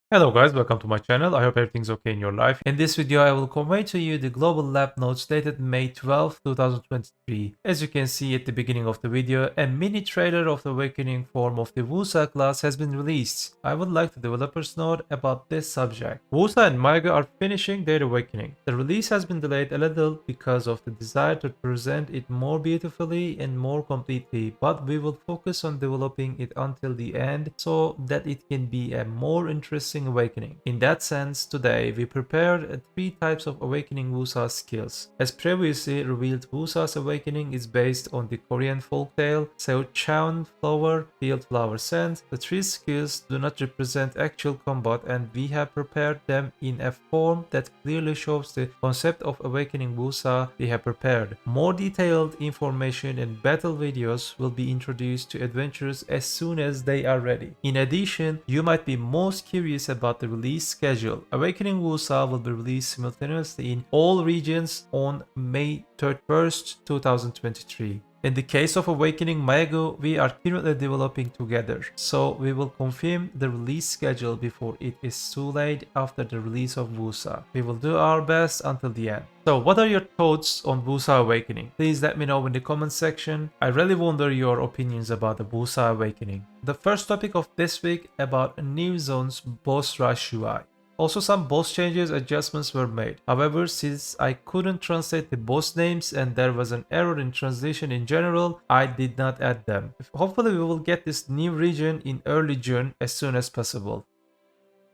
Hello guys, welcome to my channel. I hope everything's okay in your life. In this video, I will convey to you the global lab notes dated May 12, 2023. As you can see at the beginning of the video, a mini trailer of the awakening form of the Woosa class has been released. I would like the developers note about this subject. Woosa and Maiga are finishing their awakening. The release has been delayed a little because of the desire to present it more beautifully and more completely, but we will focus on developing it until the end so that it can be a more interesting awakening. In that sense, today we prepared 3 types of awakening Woosa skills. As previously revealed, Woosa's awakening is based on the Korean folktale Seocheon Flower, Field Flower Scent. The 3 skills do not represent actual combat, and we have prepared them in a form that clearly shows the concept of awakening Woosa we have prepared. More detailed information and battle videos will be introduced to adventurers as soon as they are ready. In addition, you might be most curious about the release schedule. Awakening Woosa will be released simultaneously in all regions on May 31st, 2023. In the case of Awakening Maego, we are currently developing together, so we will confirm the release schedule before it is too late after the release of Woosa. We will do our best until the end. So what are your thoughts on Woosa Awakening? Please let me know in the comment section. I really wonder your opinions about the Woosa Awakening. The first topic of this week about New Zone's boss rush UI. Also, some boss changes adjustments were made. However, since I couldn't translate the boss names and there was an error in translation in general, I did not add them. Hopefully we will get this new region in early June as soon as possible.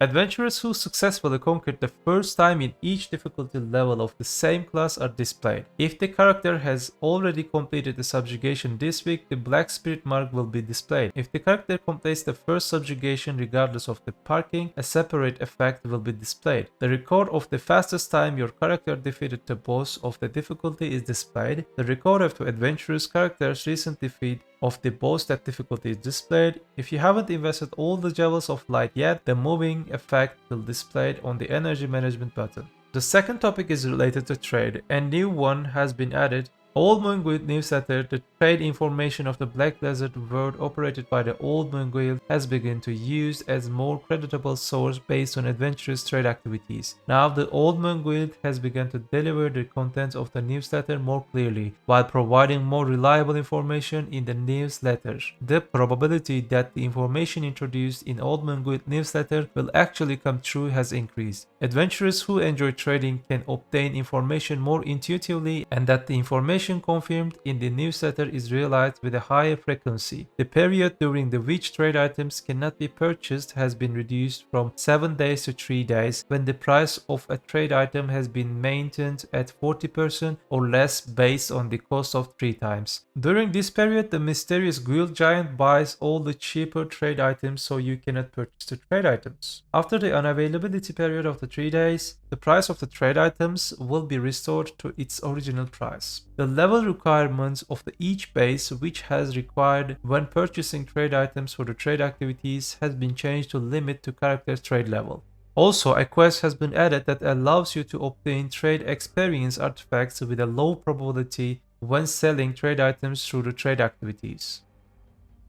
Adventurers who successfully conquered the first time in each difficulty level of the same class are displayed. If the character has already completed the subjugation this week, the black spirit mark will be displayed. If the character completes the first subjugation regardless of the parking, a separate effect will be displayed. The record of the fastest time your character defeated the boss of the difficulty is displayed. The record of the adventurer's character's recent defeat of the boss that difficulty is displayed. If you haven't invested all the jewels of light yet, the moving effect will be displayed on the energy management button. The second topic is related to trade. A new one has been added. Old Moon Guild newsletter, the trade information of the Black Desert world operated by the Old Moon Guild has begun to use as more creditable source based on adventurous trade activities. Now the Old Moon Guild has begun to deliver the contents of the newsletter more clearly, while providing more reliable information in the newsletter. The probability that the information introduced in Old Moon Guild newsletter will actually come true has increased. Adventurers who enjoy trading can obtain information more intuitively, and that the information confirmed in the newsletter is realized with a higher frequency. The period during which trade items cannot be purchased has been reduced from 7 days to 3 days when the price of a trade item has been maintained at 40% or less based on the cost of 3 times. During this period, the mysterious guild giant buys all the cheaper trade items so you cannot purchase the trade items. After the unavailability period of the 3 days, the price of the trade items will be restored to its original price. The level requirements of each base which has required when purchasing trade items for the trade activities has been changed to limit to character trade level. Also, a quest has been added that allows you to obtain trade experience artifacts with a low probability when selling trade items through the trade activities.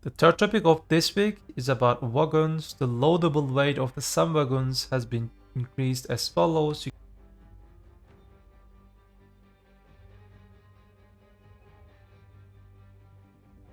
The third topic of this week is about wagons. The loadable weight of some wagons has been increased as follows.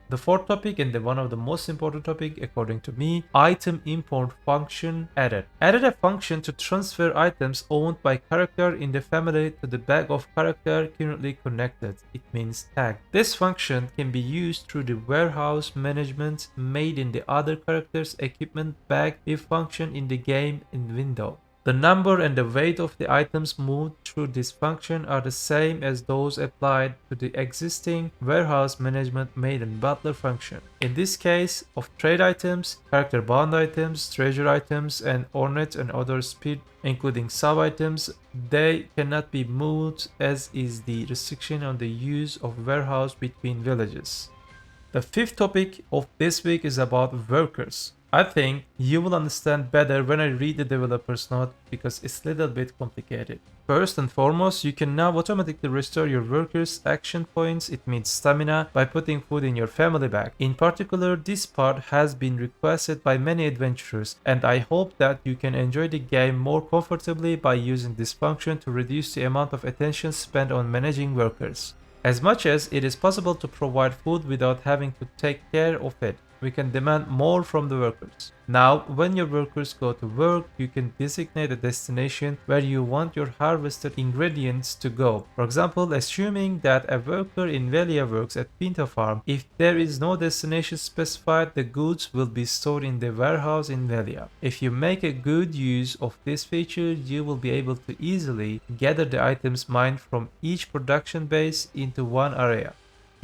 The fourth topic, and one of the most important topic according to me, item import function added. Added a function to transfer items owned by character in the family to the bag of character currently connected. It means tag. This function can be used through the warehouse management made in the other character's equipment bag if function in the game in window. The number and the weight of the items moved through this function are the same as those applied to the existing warehouse management made in butler function. In this case of trade items, character bound items, treasure items, and ornate and other speed including sub-items, they cannot be moved as is the restriction on the use of warehouse between villages. The fifth topic of this week is about workers. I think you will understand better when I read the developer's note because it's a little bit complicated. First and foremost, you can now automatically restore your workers' action points, it means stamina, by putting food in your family bag. In particular, this part has been requested by many adventurers, and I hope that you can enjoy the game more comfortably by using this function to reduce the amount of attention spent on managing workers. As much as it is possible to provide food without having to take care of it, we can demand more from the workers. Now, when your workers go to work, you can designate a destination where you want your harvested ingredients to go. For example, assuming that a worker in Velia works at Pinto Farm, if there is no destination specified, the goods will be stored in the warehouse in Velia. If you make a good use of this feature, you will be able to easily gather the items mined from each production base into one area.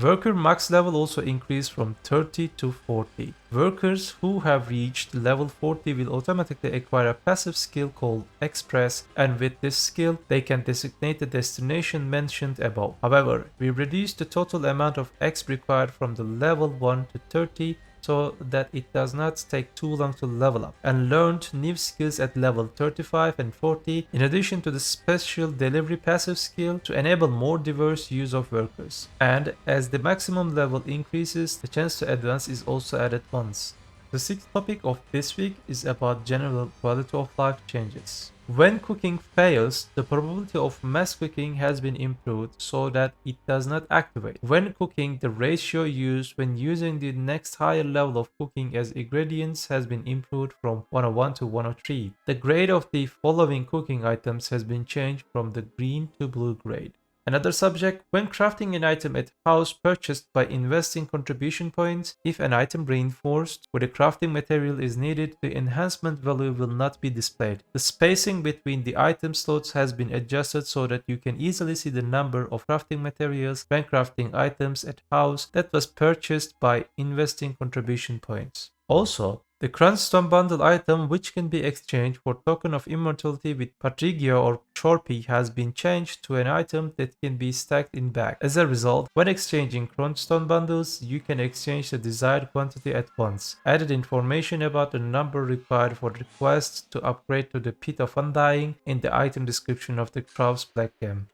Worker max level also increased from 30 to 40. Workers who have reached level 40 will automatically acquire a passive skill called Express, and with this skill they can designate the destination mentioned above. However, we reduced the total amount of X required from the level 1 to 30 so that it does not take too long to level up, and learned new skills at level 35 and 40 in addition to the special delivery passive skill to enable more diverse use of workers. And as the maximum level increases, the chance to advance is also added once. The sixth topic of this week is about general quality of life changes. When cooking fails, the probability of mass cooking has been improved so that it does not activate. When cooking, the ratio used when using the next higher level of cooking as ingredients has been improved from 101 to 103. The grade of the following cooking items has been changed from the green to blue grade. Another subject, when crafting an item at house purchased by investing contribution points, if an item reinforced with a crafting material is needed, the enhancement value will not be displayed. The spacing between the item slots has been adjusted so that you can easily see the number of crafting materials when crafting items at house that was purchased by investing contribution points. Also, the Crunchstone bundle item, which can be exchanged for token of immortality with Patrigio or Chorpi, has been changed to an item that can be stacked in bag. As a result, when exchanging Crunchstone bundles, you can exchange the desired quantity at once. Added information about the number required for requests to upgrade to the Pit of Undying in the item description of the Crow's Black Gem.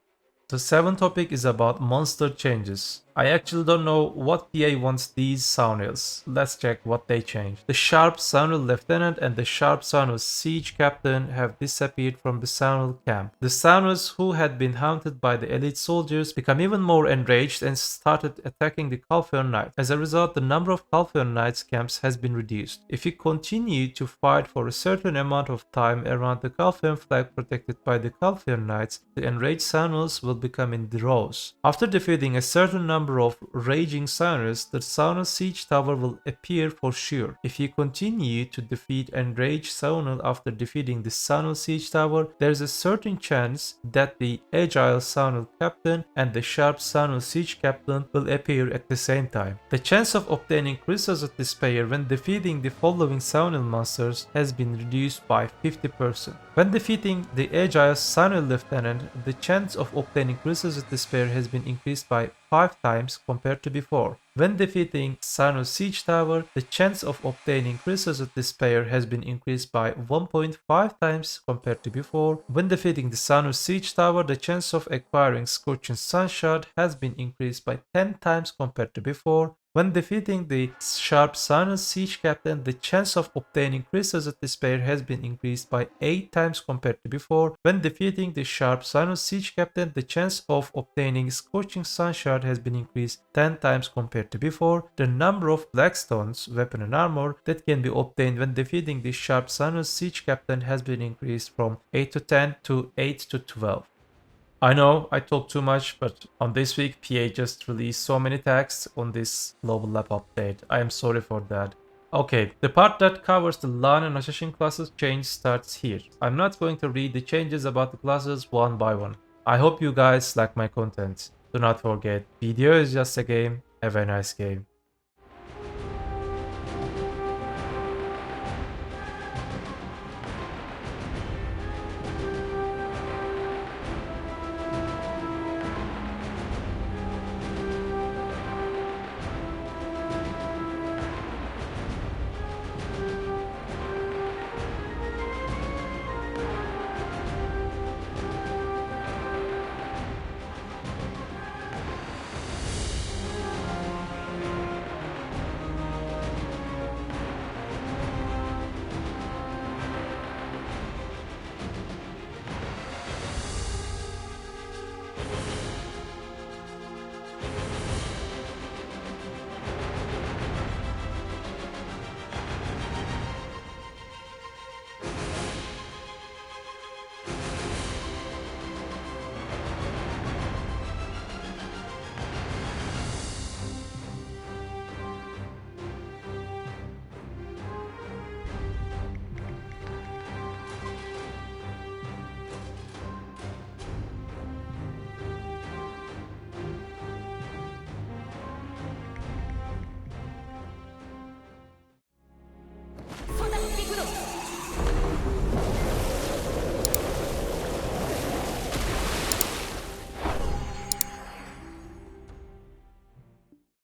The seventh topic is about monster changes. I actually don't know what PA wants these Saunils. Let's check what they changed. The Sharp Saunil Lieutenant and the Sharp Saunil Siege Captain have disappeared from the Saunil camp. The Saunils who had been haunted by the elite soldiers become even more enraged and started attacking the Calpheon Knights. As a result, the number of Calpheon Knights camps has been reduced. If you continue to fight for a certain amount of time around the Calpheon flag protected by the Calpheon Knights, the enraged Saunils will become in droves. After defeating a certain number of raging Saunils, the Saunil siege tower will appear for sure. If you continue to defeat enraged Saunil after defeating the Saunil siege tower, there is a certain chance that the agile Saunil captain and the sharp Saunil siege captain will appear at the same time. The chance of obtaining crystals of despair when defeating the following Saunil monsters has been reduced by 50%. When defeating the agile Saunil lieutenant, the chance of obtaining crystals of despair has been increased by 5 times compared to before. When defeating Saunil siege tower, the chance of obtaining crystals of despair has been increased by 1.5 times compared to before. When defeating the Saunil siege tower, the chance of acquiring scorching sunshot has been increased by 10 times compared to before. When defeating the sharp Saunil siege captain, the chance of obtaining crystals of despair has been increased by 8 times compared to before. When defeating the sharp Saunil siege captain, the chance of obtaining scorching sunshot has been increased 10 times compared to before. The number of blackstones, weapon and armor, that can be obtained when defeating the sharp Saunil siege captain has been increased from 8 to 10 to 8 to 12. I know I talk too much, but on this week PA just released so many texts on this global lab update. I am sorry for that. Okay, the part that covers the Lahn and Hashashin classes change starts here. I'm not going to read the changes about the classes one by one. I hope you guys like my content. Do not forget, BDO is just a game. Have a nice game.